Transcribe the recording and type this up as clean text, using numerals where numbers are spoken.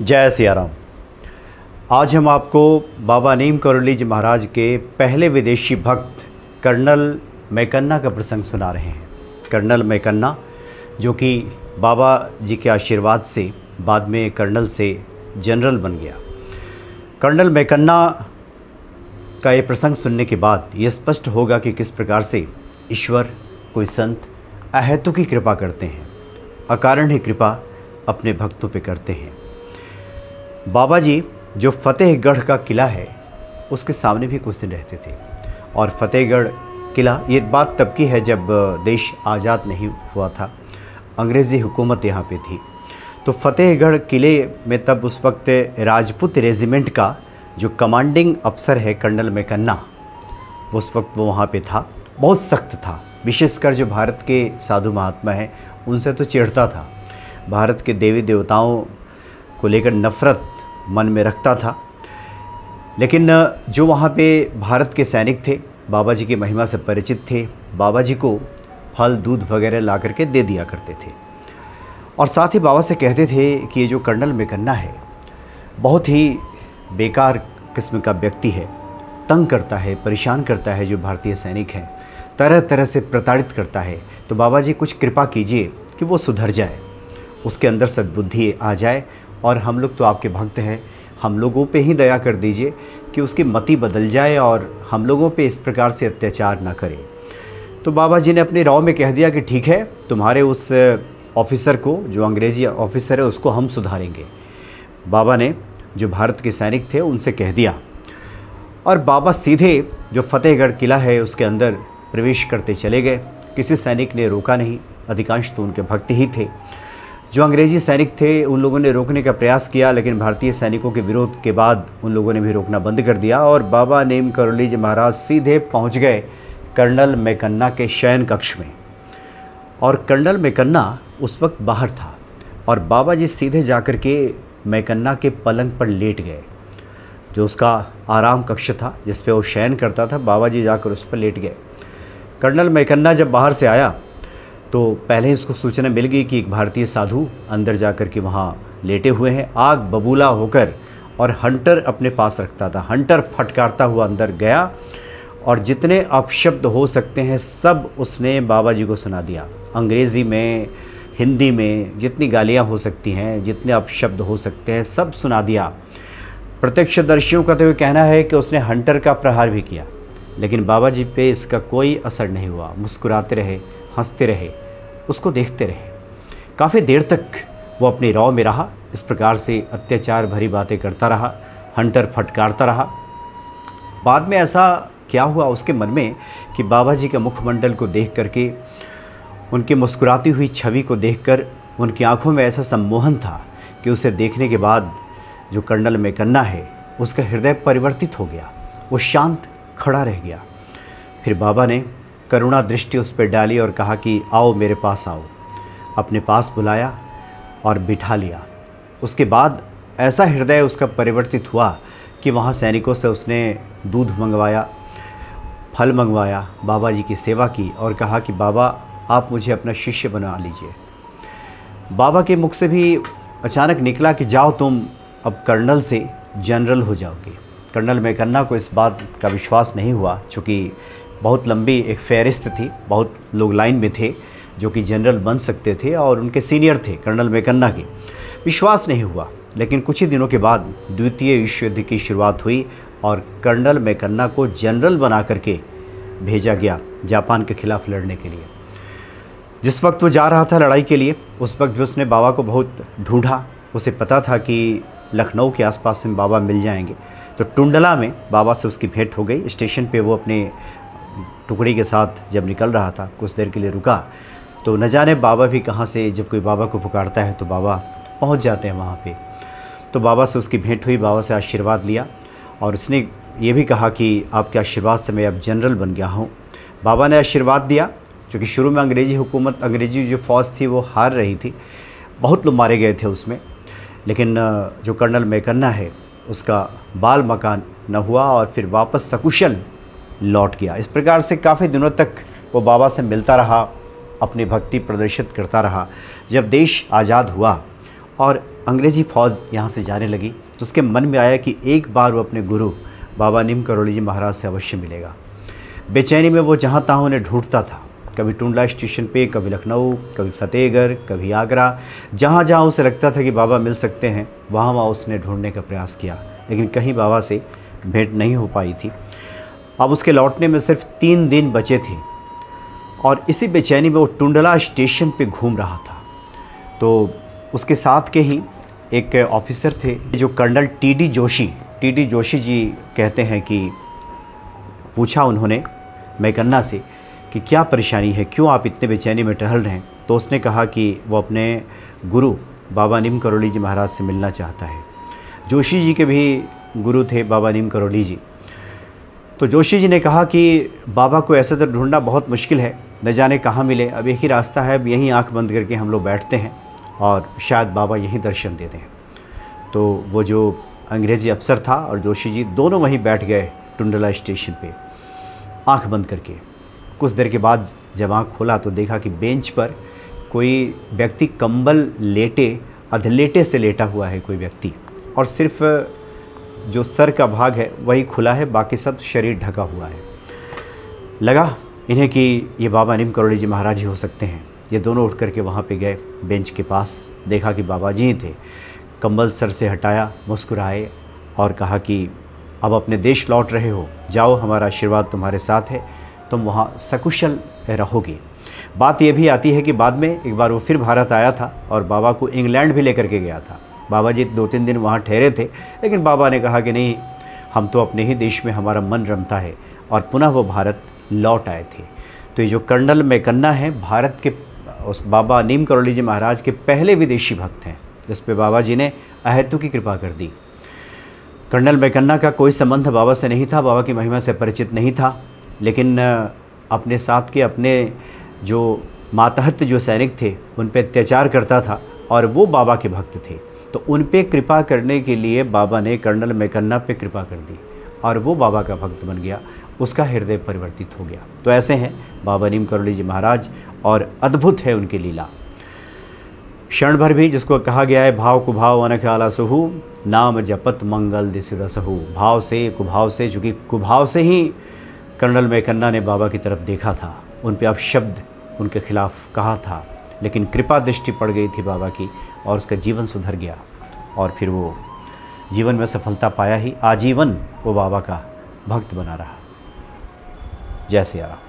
जय सिया राम। आज हम आपको बाबा नीम करोली जी महाराज के पहले विदेशी भक्त कर्नल मैकन्ना का प्रसंग सुना रहे हैं। कर्नल मैकन्ना जो कि बाबा जी के आशीर्वाद से बाद में कर्नल से जनरल बन गया। कर्नल मैकन्ना का ये प्रसंग सुनने के बाद ये स्पष्ट होगा कि किस प्रकार से ईश्वर कोई संत अहेतु की कृपा करते हैं, अकारण ही कृपा अपने भक्तों पे करते हैं। बाबा जी जो फतेहगढ़ का किला है उसके सामने भी कुछ दिन रहते थे और फतेहगढ़ किला, ये बात तब की है जब देश आज़ाद नहीं हुआ था, अंग्रेज़ी हुकूमत यहाँ पे थी। तो फतेहगढ़ किले में तब उस वक्त राजपूत रेजिमेंट का जो कमांडिंग अफसर है कर्नल मैकन्ना, उस वक्त वो वहाँ पे था। बहुत सख्त था, विशेषकर जो भारत के साधु महात्मा हैं उनसे तो चिढ़ता था, भारत के देवी देवताओं को लेकर नफ़रत मन में रखता था। लेकिन जो वहाँ पे भारत के सैनिक थे बाबा जी की महिमा से परिचित थे, बाबा जी को फल दूध वगैरह ला करके दे दिया करते थे और साथ ही बाबा से कहते थे कि ये जो कर्नल मैकन्ना है बहुत ही बेकार किस्म का व्यक्ति है, तंग करता है, परेशान करता है जो भारतीय सैनिक हैं, तरह तरह से प्रताड़ित करता है। तो बाबा जी कुछ कृपा कीजिए कि वो सुधर जाए, उसके अंदर सद्बुद्धि आ जाए और हम लोग तो आपके भक्त हैं, हम लोगों पे ही दया कर दीजिए कि उसकी मति बदल जाए और हम लोगों पे इस प्रकार से अत्याचार ना करे। तो बाबा जी ने अपने राव में कह दिया कि ठीक है, तुम्हारे उस ऑफिसर को, जो अंग्रेज़ी ऑफिसर है, उसको हम सुधारेंगे। बाबा ने जो भारत के सैनिक थे उनसे कह दिया और बाबा सीधे जो फतेहगढ़ किला है उसके अंदर प्रवेश करते चले गए। किसी सैनिक ने रोका नहीं, अधिकांश तो उनके भक्त ही थे। जो अंग्रेज़ी सैनिक थे उन लोगों ने रोकने का प्रयास किया, लेकिन भारतीय सैनिकों के विरोध के बाद उन लोगों ने भी रोकना बंद कर दिया और बाबा नीम करोली जी महाराज सीधे पहुंच गए कर्नल मैकन्ना के शयन कक्ष में। और कर्नल मैकन्ना उस वक्त बाहर था और बाबा जी सीधे जाकर के मैकन्ना के पलंग पर लेट गए, जो उसका आराम कक्ष था जिस पे वो शयन करता था। बाबा जी जाकर उस पर लेट गए। कर्नल मैकन्ना जब बाहर से आया तो पहले ही उसको सूचना मिल गई कि एक भारतीय साधु अंदर जाकर के वहाँ लेटे हुए हैं, आग बबूला होकर, और हंटर अपने पास रखता था। हंटर फटकारता हुआ अंदर गया और जितने अपशब्द हो सकते हैं सब उसने बाबा जी को सुना दिया। अंग्रेज़ी में, हिंदी में जितनी गालियाँ हो सकती हैं, जितने अपशब्द हो सकते हैं सब सुना दिया। प्रत्यक्षदर्शियों का तो ये कहना है कि उसने हंटर का प्रहार भी किया, लेकिन बाबा जी पे इसका कोई असर नहीं हुआ। मुस्कुराते रहे, हंसते रहे, उसको देखते रहे। काफ़ी देर तक वो अपनी राव में रहा, इस प्रकार से अत्याचार भरी बातें करता रहा, हंटर फटकारता रहा। बाद में ऐसा क्या हुआ उसके मन में कि बाबा जी के मुखमंडल को देख करके, उनकी मुस्कुराती हुई छवि को देखकर उनकी आंखों में ऐसा सम्मोहन था कि उसे देखने के बाद जो कर्नल मैकन्ना है उसका हृदय परिवर्तित हो गया, वो शांत खड़ा रह गया। फिर बाबा ने करुणा दृष्टि उस पर डाली और कहा कि आओ मेरे पास आओ। अपने पास बुलाया और बिठा लिया। उसके बाद ऐसा हृदय उसका परिवर्तित हुआ कि वहाँ सैनिकों से उसने दूध मंगवाया, फल मंगवाया, बाबा जी की सेवा की और कहा कि बाबा आप मुझे अपना शिष्य बना लीजिए। बाबा के मुख से भी अचानक निकला कि जाओ तुम अब कर्नल से जनरल हो जाओगे। कर्नल मैकन्ना को इस बात का विश्वास नहीं हुआ, चूँकि बहुत लंबी एक फहरिस्त थी, बहुत लोग लाइन में थे जो कि जनरल बन सकते थे और उनके सीनियर थे कर्नल मैकन्ना के। विश्वास नहीं हुआ, लेकिन कुछ ही दिनों के बाद द्वितीय विश्व युद्ध की शुरुआत हुई और कर्नल मैकन्ना को जनरल बना करके भेजा गया जापान के खिलाफ लड़ने के लिए। जिस वक्त वो जा रहा था लड़ाई के लिए, उस वक्त भी उसने बाबा को बहुत ढूंढा। उसे पता था कि लखनऊ के आसपास में बाबा मिल जाएंगे, तो टुंडला में बाबा से उसकी भेंट हो गई। स्टेशन पे वो अपने टुकड़ी के साथ जब निकल रहा था, कुछ देर के लिए रुका, तो न जाने बाबा भी कहाँ से, जब कोई बाबा को पुकारता है तो बाबा पहुँच जाते हैं वहाँ पे। तो बाबा से उसकी भेंट हुई, बाबा से आशीर्वाद लिया और उसने ये भी कहा कि आपके आशीर्वाद से मैं अब जनरल बन गया हूँ। बाबा ने आशीर्वाद दिया, क्योंकि शुरू में अंग्रेज़ी हुकूमत, अंग्रेज़ी जो फ़ौज थी वो हार रही थी, बहुत लोग मारे गए थे उसमें, लेकिन जो कर्नल मैकन्ना है उसका बाल मकान न हुआ और फिर वापस सकुशल लौट गया। इस प्रकार से काफ़ी दिनों तक वो बाबा से मिलता रहा, अपनी भक्ति प्रदर्शित करता रहा। जब देश आज़ाद हुआ और अंग्रेज़ी फ़ौज यहाँ से जाने लगी, तो उसके मन में आया कि एक बार वो अपने गुरु बाबा नीम करोली जी महाराज से अवश्य मिलेगा। बेचैनी में वो जहाँ तहाँ उन्हें ढूंढता था, कभी टुंडला स्टेशन पे, कभी लखनऊ, कभी फ़तेहगढ़, कभी आगरा। जहाँ जहाँ उसे लगता था कि बाबा मिल सकते हैं, वहाँ वहाँ उसने ढूंढने का प्रयास किया, लेकिन कहीं बाबा से भेंट नहीं हो पाई थी। अब उसके लौटने में सिर्फ 3 दिन बचे थे और इसी बेचैनी में वो टुंडला स्टेशन पे घूम रहा था। तो उसके साथ के ही एक ऑफिसर थे जो colonel T D Joshi ji कहते हैं कि पूछा उन्होंने मैकन्ना से कि क्या परेशानी है, क्यों आप इतने बेचैनी में टहल रहे हैं। तो उसने कहा कि वो अपने गुरु बाबा नीम करोली जी महाराज से मिलना चाहता है। जोशी जी के भी गुरु थे बाबा नीम करोली जी। तो जोशी जी ने कहा कि बाबा को ऐसे तो ढूंढना बहुत मुश्किल है, न जाने कहाँ मिले। अब एक ही रास्ता है, अब यहीं आँख बंद करके हम लोग बैठते हैं और शायद बाबा यहीं दर्शन दे दें। तो वो जो अंग्रेज़ी अफसर था और जोशी जी दोनों वहीं बैठ गए टुंडला स्टेशन पे आँख बंद करके। कुछ देर के बाद जब आँख खोला तो देखा कि बेंच पर कोई व्यक्ति कंबल लेटे, अधलेटे से लेटा हुआ है कोई व्यक्ति, और सिर्फ जो सर का भाग है वही खुला है, बाकी सब शरीर ढका हुआ है। लगा इन्हें कि ये बाबा नीम करोली जी महाराज ही हो सकते हैं। ये दोनों उठ करके वहाँ पे गए बेंच के पास, देखा कि बाबा जी ही थे। कंबल सर से हटाया, मुस्कुराए और कहा कि अब अपने देश लौट रहे हो, जाओ, हमारा आशीर्वाद तुम्हारे साथ है, तुम वहाँ सकुशल रहोगे। बात यह भी आती है कि बाद में एक बार वो फिर भारत आया था और बाबा को इंग्लैंड भी लेकर के गया था। बाबा जी 2-3 दिन वहाँ ठहरे थे, लेकिन बाबा ने कहा कि नहीं, हम तो अपने ही देश में हमारा मन रमता है, और पुनः वो भारत लौट आए थे। तो ये जो कर्नल मैकन्ना है, भारत के उस बाबा नीम करोली जी महाराज के पहले विदेशी भक्त हैं, जिस पे बाबा जी ने अहेतु की कृपा कर दी। कर्नल मैकन्ना का कोई संबंध बाबा से नहीं था, बाबा की महिमा से परिचित नहीं था, लेकिन अपने साथ के अपने जो मातहत जो सैनिक थे उन पे अत्याचार करता था और वो बाबा के भक्त थे। तो उन पे कृपा करने के लिए बाबा ने कर्नल मैकन्ना पे कृपा कर दी और वो बाबा का भक्त बन गया, उसका हृदय परिवर्तित हो गया। तो ऐसे हैं बाबा नीम करोली जी महाराज और अद्भुत है उनकी लीला। क्षण भर भी जिसको कहा गया है, भाव कुभाव अनख आला सहु, नाम जपत मंगल दिस रसहु। भाव से, कुभाव से, चूँकि कुभाव से ही कर्नल मैकन्ना ने बाबा की तरफ देखा था, उन पे अपशब्द उनके खिलाफ कहा था, लेकिन कृपा दृष्टि पड़ गई थी बाबा की और उसका जीवन सुधर गया और फिर वो जीवन में सफलता पाया ही, आजीवन वो बाबा का भक्त बना रहा। जय सिया राम।